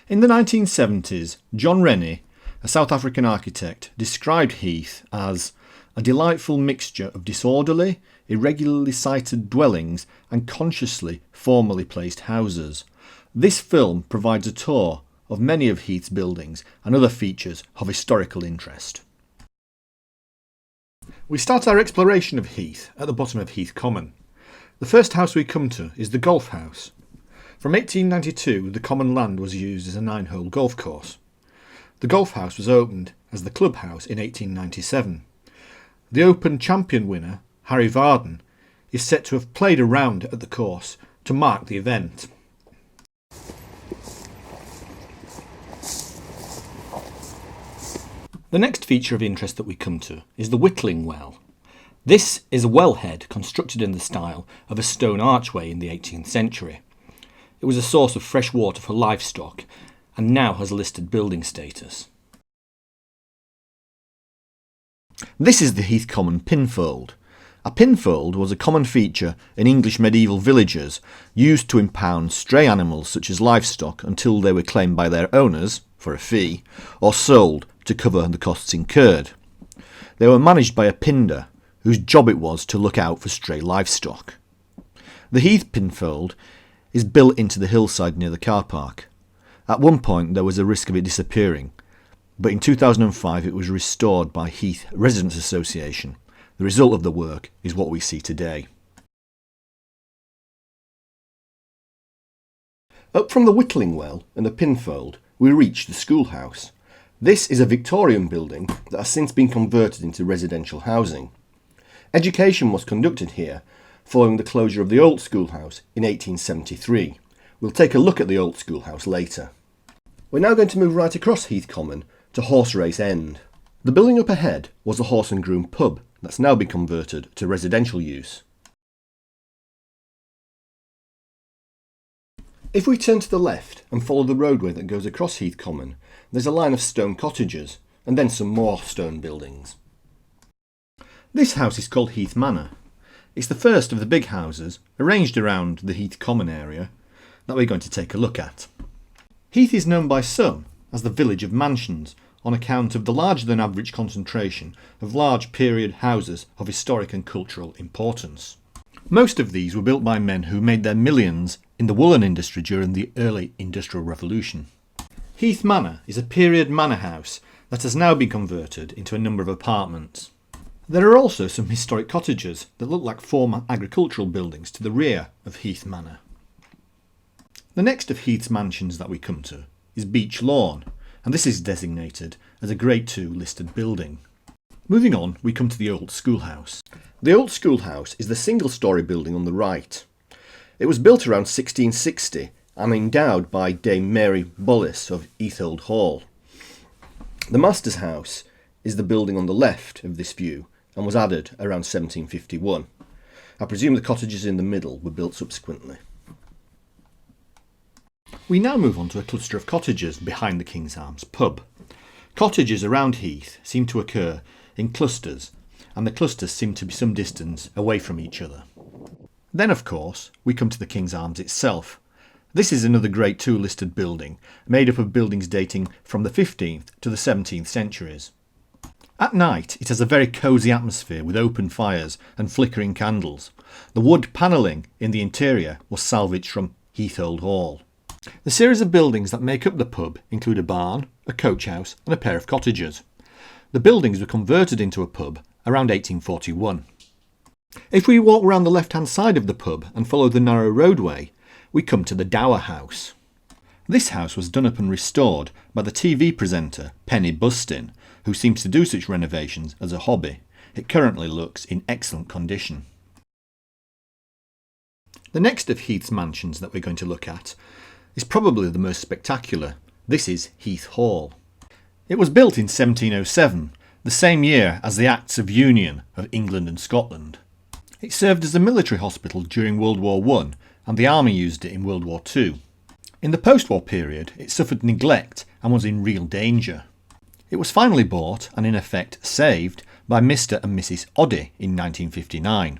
In the 1970s, John Rennie, a South African architect, described Heath as a delightful mixture of disorderly, irregularly sited dwellings and consciously, formally placed houses. This film provides a tour of many of Heath's buildings and other features of historical interest. We start our exploration of Heath at the bottom of Heath Common. The first house we come to is the Golf House. From 1892, the common land was used as a 9-hole golf course. The Golf House was opened as the Club House in 1897. The Open Champion winner, Harry Varden, is said to have played a round at the course to mark the event. The next feature of interest that we come to is the Whittling Well. This is a wellhead constructed in the style of a stone archway in the 18th century. It was a source of fresh water for livestock and now has listed building status. This is the Heath Common pinfold. A pinfold was a common feature in English medieval villages used to impound stray animals such as livestock until they were claimed by their owners for a fee or sold to cover the costs incurred. They were managed by a pinder whose job it was to look out for stray livestock. The Heath pinfold is built into the hillside near the car park. At one point there was a risk of it disappearing, but in 2005 it was restored by Heath Residents Association. The result of the work is what we see today. Up from the Whittling Well and the pinfold, we reach the schoolhouse. This is a Victorian building that has since been converted into residential housing. Education was conducted here following the closure of the old schoolhouse in 1873. We'll take a look at the old schoolhouse later. We're now going to move right across Heath Common to Horse Race End. The building up ahead was a horse and groom pub that's now been converted to residential use. If we turn to the left and follow the roadway that goes across Heath Common, there's a line of stone cottages and then some more stone buildings. This house is called Heath Manor. It's the first of the big houses arranged around the Heath Common area that we're going to take a look at. Heath is known by some as the village of mansions on account of the larger than average concentration of large period houses of historic and cultural importance. Most of these were built by men who made their millions in the woolen industry during the early Industrial Revolution. Heath Manor is a period manor house that has now been converted into a number of apartments. There are also some historic cottages that look like former agricultural buildings to the rear of Heath Manor. The next of Heath's mansions that we come to is Beech Lawn, and this is designated as a Grade 2 listed building. Moving on, we come to the old schoolhouse. The old schoolhouse is the single-storey building on the right. It was built around 1660 and endowed by Dame Mary Bolles of Heath Old Hall. The master's house is the building on the left of this view and was added around 1751. I presume the cottages in the middle were built subsequently. We now move on to a cluster of cottages behind the King's Arms pub. Cottages around Heath seem to occur in clusters, and the clusters seem to be some distance away from each other. Then, of course, we come to the King's Arms itself. This is another Grade 2 listed building, made up of buildings dating from the 15th to the 17th centuries. At night, it has a very cosy atmosphere with open fires and flickering candles. The wood panelling in the interior was salvaged from Heath Old Hall. The series of buildings that make up the pub include a barn, a coach house and a pair of cottages. The buildings were converted into a pub around 1841. If we walk round the left-hand side of the pub and follow the narrow roadway, we come to the Dower house. This house was done up and restored by the TV presenter Penny Bustin, who seems to do such renovations as a hobby. It currently looks in excellent condition. The next of Heath's mansions that we're going to look at is probably the most spectacular. This is Heath Hall. It was built in 1707, the same year as the Acts of Union of England and Scotland. It served as a military hospital during World War I, and the army used it in World War II. In the post-war period, it suffered neglect and was in real danger. It was finally bought and in effect saved by Mr. and Mrs. Oddie in 1959.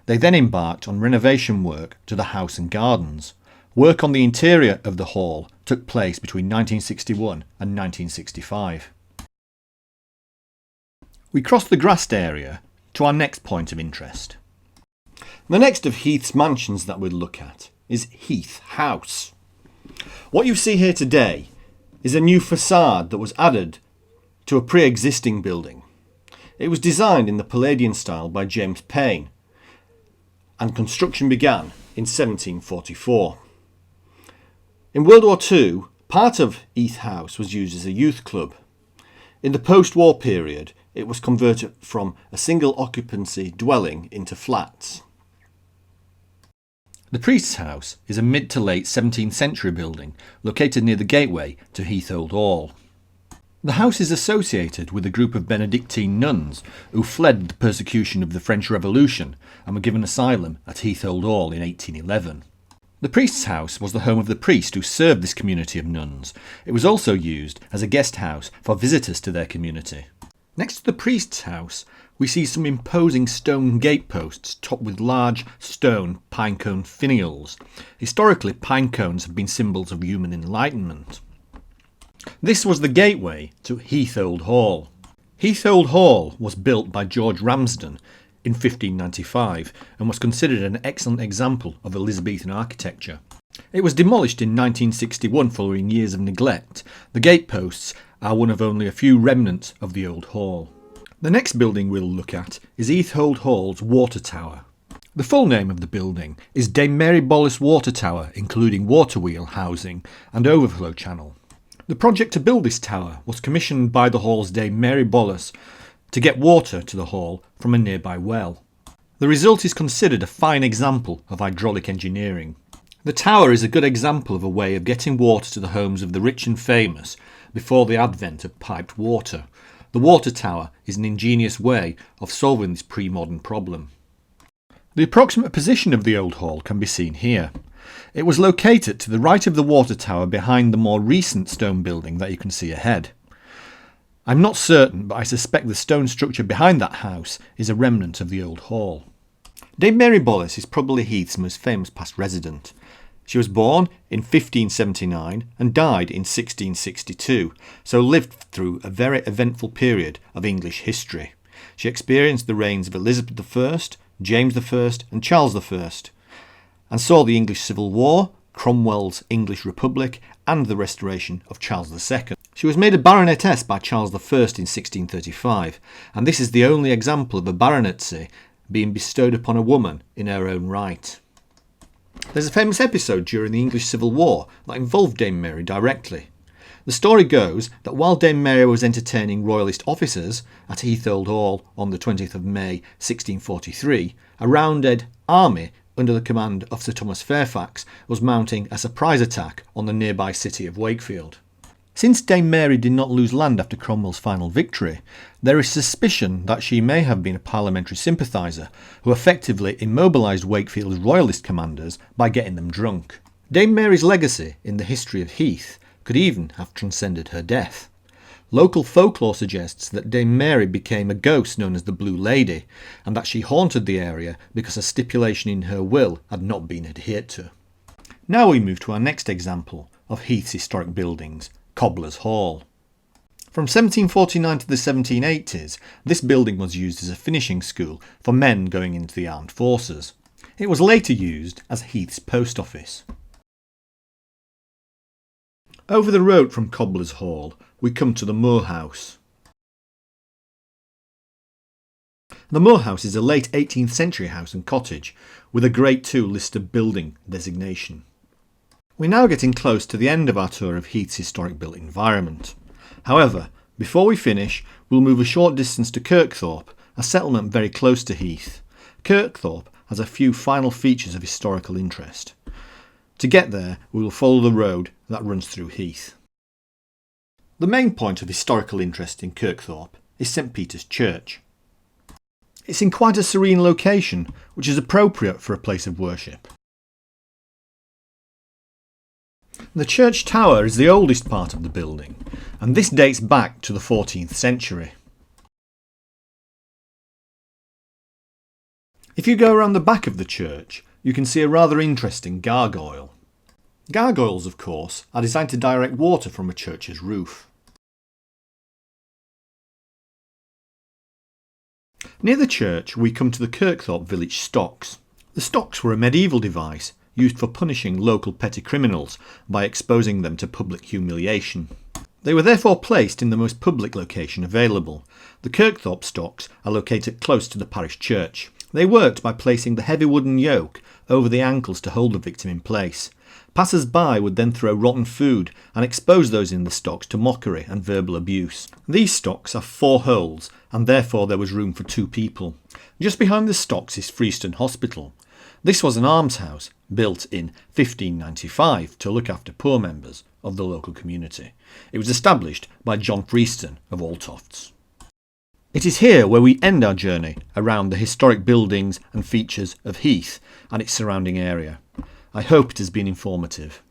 They then embarked on renovation work to the house and gardens. Work on the interior of the hall took place between 1961 and 1965. We cross the grassed area to our next point of interest. The next of Heath's mansions that we'll look at is Heath House. What you see here today is a new facade that was added to a pre-existing building. It was designed in the Palladian style by James Payne, and construction began in 1744. In World War II, part of Heath House was used as a youth club. In the post-war period, it was converted from a single occupancy dwelling into flats. The Priest's House is a mid to late 17th century building located near the gateway to Heath Old Hall. The house is associated with a group of Benedictine nuns who fled the persecution of the French Revolution and were given asylum at Heath Old Hall in 1811. The Priest's House was the home of the priest who served this community of nuns. It was also used as a guest house for visitors to their community. Next to the Priest's House, we see some imposing stone gateposts topped with large stone pinecone finials. Historically, pinecones have been symbols of human enlightenment. This was the gateway to Heath Old Hall. Heath Old Hall was built by George Ramsden in 1595 and was considered an excellent example of Elizabethan architecture. It was demolished in 1961 following years of neglect. The gateposts are one of only a few remnants of the old hall. The next building we'll look at is Heath Old Hall's Water Tower. The full name of the building is Dame Mary Bolles Water Tower, including water wheel housing and overflow channel. The project to build this tower was commissioned by the hall's Dame Mary Bolles to get water to the hall from a nearby well. The result is considered a fine example of hydraulic engineering. The tower is a good example of a way of getting water to the homes of the rich and famous before the advent of piped water. The water tower is an ingenious way of solving this pre-modern problem. The approximate position of the old hall can be seen here. It was located to the right of the water tower behind the more recent stone building that you can see ahead. I'm not certain, but I suspect the stone structure behind that house is a remnant of the old hall. Dame Mary Bolles is probably Heath's most famous past resident. She was born in 1579 and died in 1662, so lived through a very eventful period of English history. She experienced the reigns of Elizabeth I, James I and Charles I, and saw the English Civil War, Cromwell's English Republic and the restoration of Charles II. She was made a baronetess by Charles I in 1635, and this is the only example of a baronetcy being bestowed upon a woman in her own right. There's a famous episode during the English Civil War that involved Dame Mary directly. The story goes that while Dame Mary was entertaining Royalist officers at Heath Old Hall on the 20th of May 1643, a Roundhead army under the command of Sir Thomas Fairfax was mounting a surprise attack on the nearby city of Wakefield. Since Dame Mary did not lose land after Cromwell's final victory, there is suspicion that she may have been a parliamentary sympathiser who effectively immobilised Wakefield's Royalist commanders by getting them drunk. Dame Mary's legacy in the history of Heath could even have transcended her death. Local folklore suggests that Dame Mary became a ghost known as the Blue Lady, and that she haunted the area because a stipulation in her will had not been adhered to. Now we move to our next example of Heath's historic buildings, Cobblers Hall. From 1749 to the 1780s, this building was used as a finishing school for men going into the armed forces. It was later used as Heath's post office. Over the road from Cobblers Hall, we come to the Moor House. The Moor House is a late 18th century house and cottage with a Grade II listed building designation. We're now getting close to the end of our tour of Heath's historic built environment. However, before we finish, we'll move a short distance to Kirkthorpe, a settlement very close to Heath. Kirkthorpe has a few final features of historical interest. To get there, we will follow the road that runs through Heath. The main point of historical interest in Kirkthorpe is St Peter's Church. It's in quite a serene location, which is appropriate for a place of worship. The church tower is the oldest part of the building, and this dates back to the 14th century. If you go around the back of the church, you can see a rather interesting gargoyle. Gargoyles, of course, are designed to direct water from a church's roof. Near the church we come to the Kirkthorpe village stocks. The stocks were a medieval device used for punishing local petty criminals by exposing them to public humiliation. They were therefore placed in the most public location available. The Kirkthorpe stocks are located close to the parish church. They worked by placing the heavy wooden yoke over the ankles to hold the victim in place. Passers-by would then throw rotten food and expose those in the stocks to mockery and verbal abuse. These stocks have 4 holes and therefore there was room for 2 people. Just behind the stocks is Freeston Hospital. This was an almshouse built in 1595 to look after poor members of the local community. It was established by John Freeston of Altofts. It is here where we end our journey around the historic buildings and features of Heath and its surrounding area. I hope it has been informative.